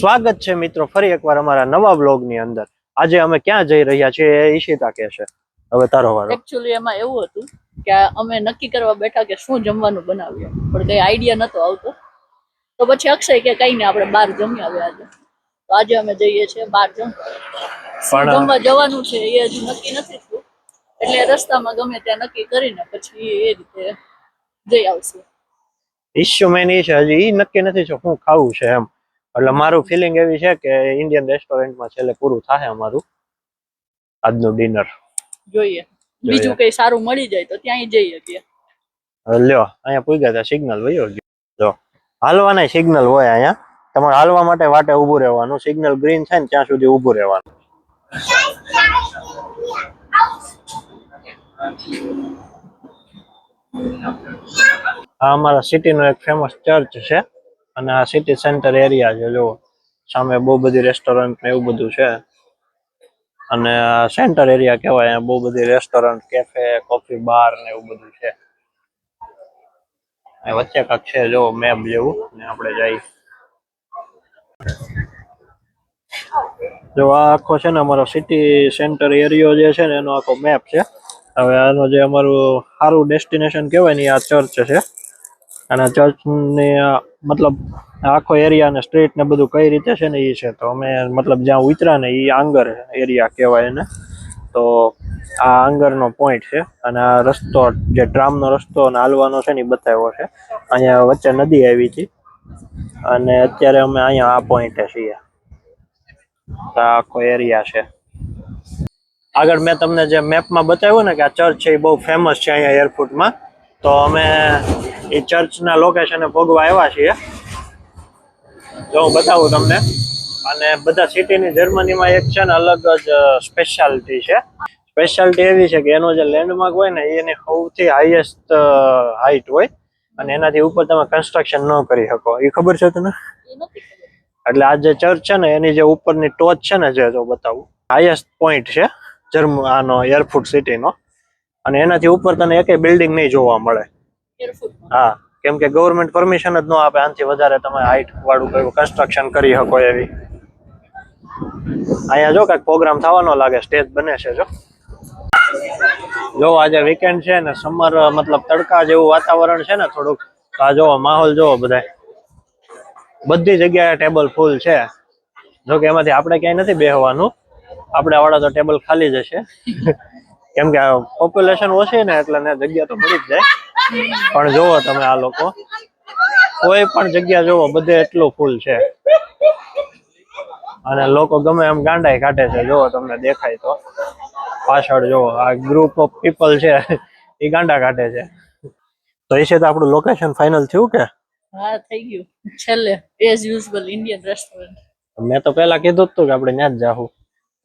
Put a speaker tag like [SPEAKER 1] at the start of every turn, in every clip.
[SPEAKER 1] સ્વાગત છે મિત્રો ફરી એકવાર અમારા નવા બ્લોગની અંદર. આજે અમે ક્યાં જઈ રહ્યા છીએ એ ઈશિતા કહેશે. હવે તારો વારો.
[SPEAKER 2] એકચ્યુઅલી એમાં એવું હતું કે અમે નક્કી કરવા બેઠા કે શું જમવાનું બનાવીએ, પણ કઈ આઈડિયા નતો આવતો. તો પછી અક્ષય કે કઈ ને આપણે બહાર જમી આવ્યા આજે. તો આજે અમે જઈએ છીએ બહાર જમવા જવાનું છે એ હજી નક્કી નથી થયું, એટલે રસ્તામાં ગમે ત્યાં નક્કી કરીને પછી એ રીતે જઈ આવશું.
[SPEAKER 1] ઇશ્યુ મેન એ છે હજી ઈ નક્કી નથી શું ખાવું છે એમ. એટલે મારું ફિલિંગ એવી છે કે ઇન્ડિયન રેસ્ટોરન્ટમાં છેલ્લે પૂરું થાય અમારું આજનું ડિનર.
[SPEAKER 2] જોઈએ બીજું કઈ સારું મળી જાય તો ત્યાં જઈએ છીએ.
[SPEAKER 1] લ્યો અહીંયા પૂગ્યા હતા, સિગ્નલ વયો ગયો. જો હાલવાના સિગ્નલ હોય અહીંયા, તમારે હાલવા માટે વાટે ઊભું રહેવાનું. સિગ્નલ ગ્રીન થાય ને ત્યાં સુધી ઊભું રહેવાનું. આ અમારા સિટીનો એક ફેમસ ચર્ચ છે અને આ સિટી સેન્ટર એરિયા છે. જો સામે બહુ બધી રેસ્ટોરન્ટ ને એવું બધું છે અને સેન્ટર એરિયા કહેવાય. અહીંયા બહુ બધી રેસ્ટોરન્ટ, કેફે, કોફી બાર ને એવું બધું છે. વચ્ચે કાંક છે જો મેપ જેવું ને આપણે જઈ. જો આ આખો છે ને અમારો સિટી સેન્ટર એરિયો જે છે ને એનો આખો મેપ છે. હવે આનો જે અમારું સારું ડેસ્ટિનેશન કહેવાય ને આ ચર્ચ છે. અને ચર્ચની મતલબ આખો એરિયા ને સ્ટ્રીટ ને બધું કઈ રીતે છે ને એ છે. તો અમે મતલબ જ્યાં ઉતરા ને એ આંગર એરિયા કહેવાય એને. તો આ આંગરનો પોઈન્ટ છે અને આ રસ્તો જે ટ્રામનો રસ્તો અને હાલવાનો છે ને એ બતાવ્યો છે. અહીંયા વચ્ચે નદી આવી હતી અને અત્યારે અમે અહીંયા આ પોઈન્ટે છીએ. આખો એરિયા છે. આગળ મેં તમને જે મેપમાં બતાવ્યું ને કે આ ચર્ચ છે એ બહુ ફેમસ છે અહીંયા એરપોર્ટમાં. તો અમે એ ચર્ચના લોકેશને ભોગવા આવ્યા છીએ. જો હું બતાવું તમને. અને બધા સિટીની જર્મનીમાં એક છે ને અલગ જ સ્પેશિયાલિટી છે. સ્પેશિયાલિટી એવી છે કે એનો જે લેન્ડમાર્ક હોય ને એની સૌથી હાઈએસ્ટ હાઈટ હોય અને એનાથી ઉપર તમે કન્સ્ટ્રક્શન ન કરી શકો. એ ખબર છે તને? એટલે આ જે ચર્ચ છે ને એની જે ઉપરની ટોચ છે ને જે જો બતાવું હાઈએસ્ટ પોઈન્ટ છે આનો એરફોર્ટ સિટીનો. અને એનાથી ઉપર તને એકેય બિલ્ડિંગ નહીં જોવા મળે. હા, કેમ કે ગવર્મેન્ટ પરમિશન જ ન આપે આનાથી વધારે તમે હાઈટ વાળું કોઈ કન્સ્ટ્રક્શન કરી શકો એવી. અહીંયા જો કાંઈક પ્રોગ્રામ થવાનો લાગે, સ્ટેજ બને છે. જો આજે વીકેન્ડ છે ને સમર મતલબ તડકા જેવું વાતાવરણ છે ને થોડુંક. આ જોવો માહોલ જોવો, બધી જગ્યાએ ટેબલ ફૂલ છે. જોકે એમાંથી આપણે ક્યાંય નથી બેસવાનું, આપણે વાળા તો ટેબલ ખાલી જશે. કેમ કે પોપ્યુલેશન ઓછી ને એટલે જગ્યા તો મળી જ જાય. પણ જોવો તમે આ લોકો કોઈ પણ જગ્યા જોવો બધે એટલું ફૂલ છે અને લોકો ગમે એમ ગાંડાઈ કાઢે છે. જોવો તમને દેખાય તો પાછળ જોવો આ ગ્રુપ ઓફ પીપલ છે એ ગાંડા કાઢે છે. તો એ છે તો આપણું લોકેશન ફાઇનલ થયું કે?
[SPEAKER 2] હા થઈ ગયું છેલ્લે એઝ યુઝ્યુઅલ ઇન્ડિયન રેસ્ટોરન્ટ.
[SPEAKER 1] મેં તો પહેલા કીધું જ તું કે આપણે ત્યાં જ જાવું.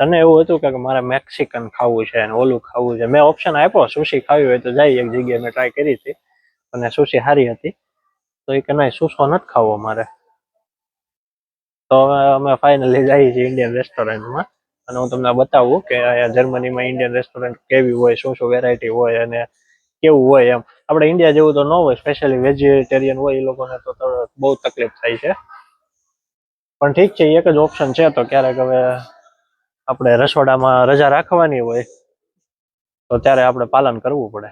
[SPEAKER 1] તને એવું હતું કે મારે મેક્સિકન ખાવું છે અને ઓલું ખાવું છે. મેં ઓપ્શન આપ્યો સુશી ખાવી હોય તો જાય. એક જગ્યાએ મેં ટ્રાય કરી હતી અને સુશી સારી હતી. તો એ કે નહીં સુશો નથી ખાવો મારે. તો અમે ફાઇનલી જઈએ છીએ ઇન્ડિયન રેસ્ટોરન્ટમાં. અને હું તમને બતાવું કે અહીંયા જર્મનીમાં ઇન્ડિયન રેસ્ટોરન્ટ કેવી હોય, શું શું વેરાયટી હોય અને કેવું હોય એમ. આપણે ઇન્ડિયા જેવું તો ન હોય, સ્પેશિયલી વેજીટેરિયન હોય એ લોકોને તો બહુ તકલીફ થાય છે. પણ ઠીક છે, એક જ ઓપ્શન છે. તો ક્યારેક હવે આપણે રસોડામાં રજા રાખવાની હોય તો ત્યારે આપણે પાલન કરવું પડે.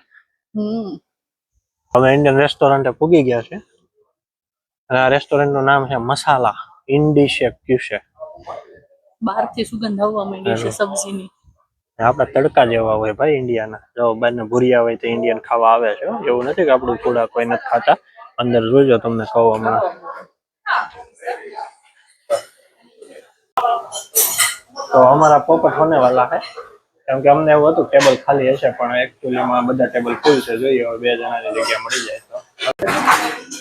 [SPEAKER 1] અમે ઇન્ડિયન રેસ્ટોરન્ટે પૂગી ગયા છે અને આ રેસ્ટોરન્ટનું નામ છે મસાલા ઇન્ડિશે ક્યુશે.
[SPEAKER 2] બહારથી સુગંધ આવવા માંડી છે સબ્જીની.
[SPEAKER 1] આપડા તડકા જેવા હોય ભાઈ ઇન્ડિયાના. જો બહારને ભૂરિયા હોય તો ઇન્ડિયન ખાવા આવે છે. એવું નથી કે આપણું થોડા કોઈ નથી ખાતા. અંદર જોઈજો તમને કહો હમણાં. તો અમારા પોપટ હોને વાલા હે. કેમ કે અમને એવું હતું ટેબલ ખાલી હશે પણ એકચ્યુઅલીમાં બધા ટેબલ ફૂલ છે. જોઈએ હવે 2 જણાની જગ્યા મળી જાય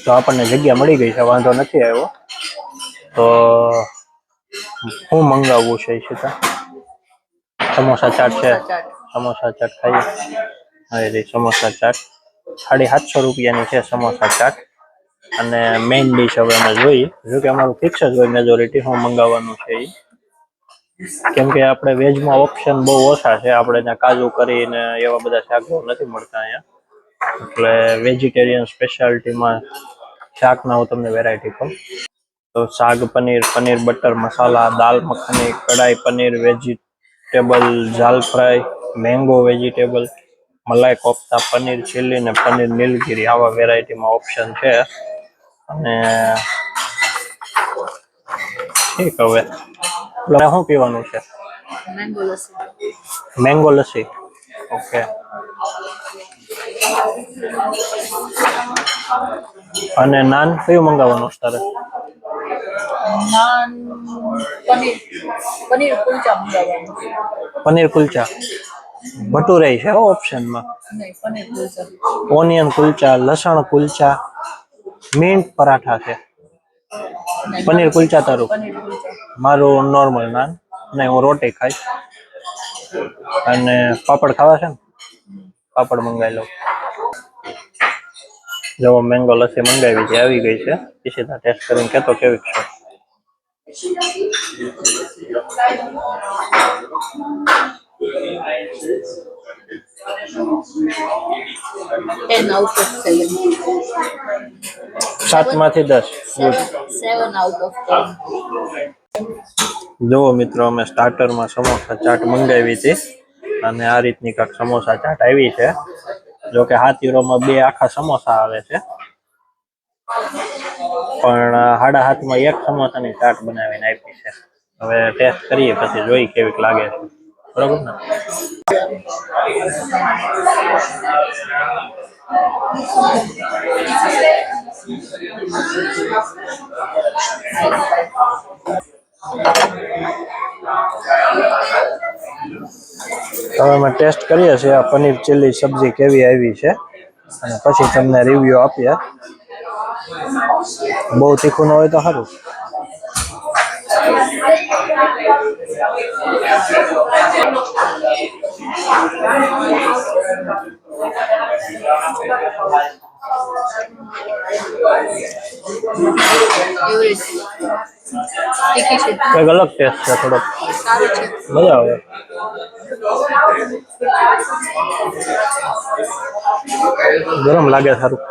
[SPEAKER 1] તો આપણને જગ્યા મળી ગઈ છે, વાંધો નથી આવ્યો. તો હું મંગાવવું છે ઈશિતા? સમોસા ચાટ છે. સમોસા ચાટ ખાઈએ. હા રે સમોસા ચાટ 750 રૂપિયાની છે સમોસા ચાટ. અને મેઇન ડીશ હવે અમે જોઈએ. જો કે અમારું ફિક્સ જ હોય મેજોરિટી હું મંગાવવાનું છે એ. કેમ કે આપણે વેજમાં ઓપ્શન બહુ ઓછા છે. આપણે ત્યાં કાજુ કરીને એવા બધા શાક નથી મળતા અહીંયા. એટલે વેજીટેરિયન સ્પેશિયાલિટીમાં શાકના હું તમને વેરાયટી કહું. તો શાક paneer, paneer butter masala, dal makhani, kadai paneer, vegetable jhal fry, mango vegetable, malai kofta, paneer chilli ને પનીર નીલગીરી આવા વેરાયટીમાં ઓપ્શન છે. અને ઠીક હવે એટલે શું પીવાનું છે?
[SPEAKER 2] Mango lassi.
[SPEAKER 1] Mango lassi. Okay. અને નાન કયું મંગાવવાનું છે તારે?
[SPEAKER 2] નાન પનીર પનીર કુલચા મંગાવવાનું.
[SPEAKER 1] પનીર કુલચા. ભટુરે છે ઓપ્શનમાં.
[SPEAKER 2] નહીં, પનીર કુલચા.
[SPEAKER 1] ઓનિયન કુલચા, લસણ કુલચા, મિન્ટ પરાઠા છે.
[SPEAKER 2] નહીં,
[SPEAKER 1] પનીર કુલચા તારું?
[SPEAKER 2] પનીર કુલચા.
[SPEAKER 1] મારું નોર્મલ નાન. નહીં, હું રોટી ખાઈશ. અને પાપડ ખાવા છે ને? પાપડ મંગાવી લઉં. જો મેંગો લસ્સી મંગાવી છે, આવી ગઈ છે. પછી ટેસ્ટ કરીને કહેતો કેવી છે.
[SPEAKER 2] Ten out of 7.
[SPEAKER 1] 7માંથી 10. Good.
[SPEAKER 2] 7 out of 10.
[SPEAKER 1] જુઓ મિત્રો, અમે સ્ટાર્ટરમાં સમોસા ચાટ મંગાવી હતી અને આ રીતની કાંઈક સમોસા ચાટ આવી છે. જો કે 7 યુરોમાં 2 આખા સમોસા આવે છે, પણ 7.5 એક સમોસાની ચાટ બનાવીને આપી છે. હવે ટેસ્ટ કરીએ પછી જોઈ કેવીક લાગે છે. બરોબર ને? હવે અમે ટેસ્ટ કરીએ છીએ આ પનીર ચીલી સબ્જી કેવી આવી છે અને પછી તમને રિવ્યુ આપીએ. બહુ તીખું ન હોય તો સારું. એક અલગ ટેસ્ટ છે થોડોક. મજા આવે. ગરમ લાગે સારું.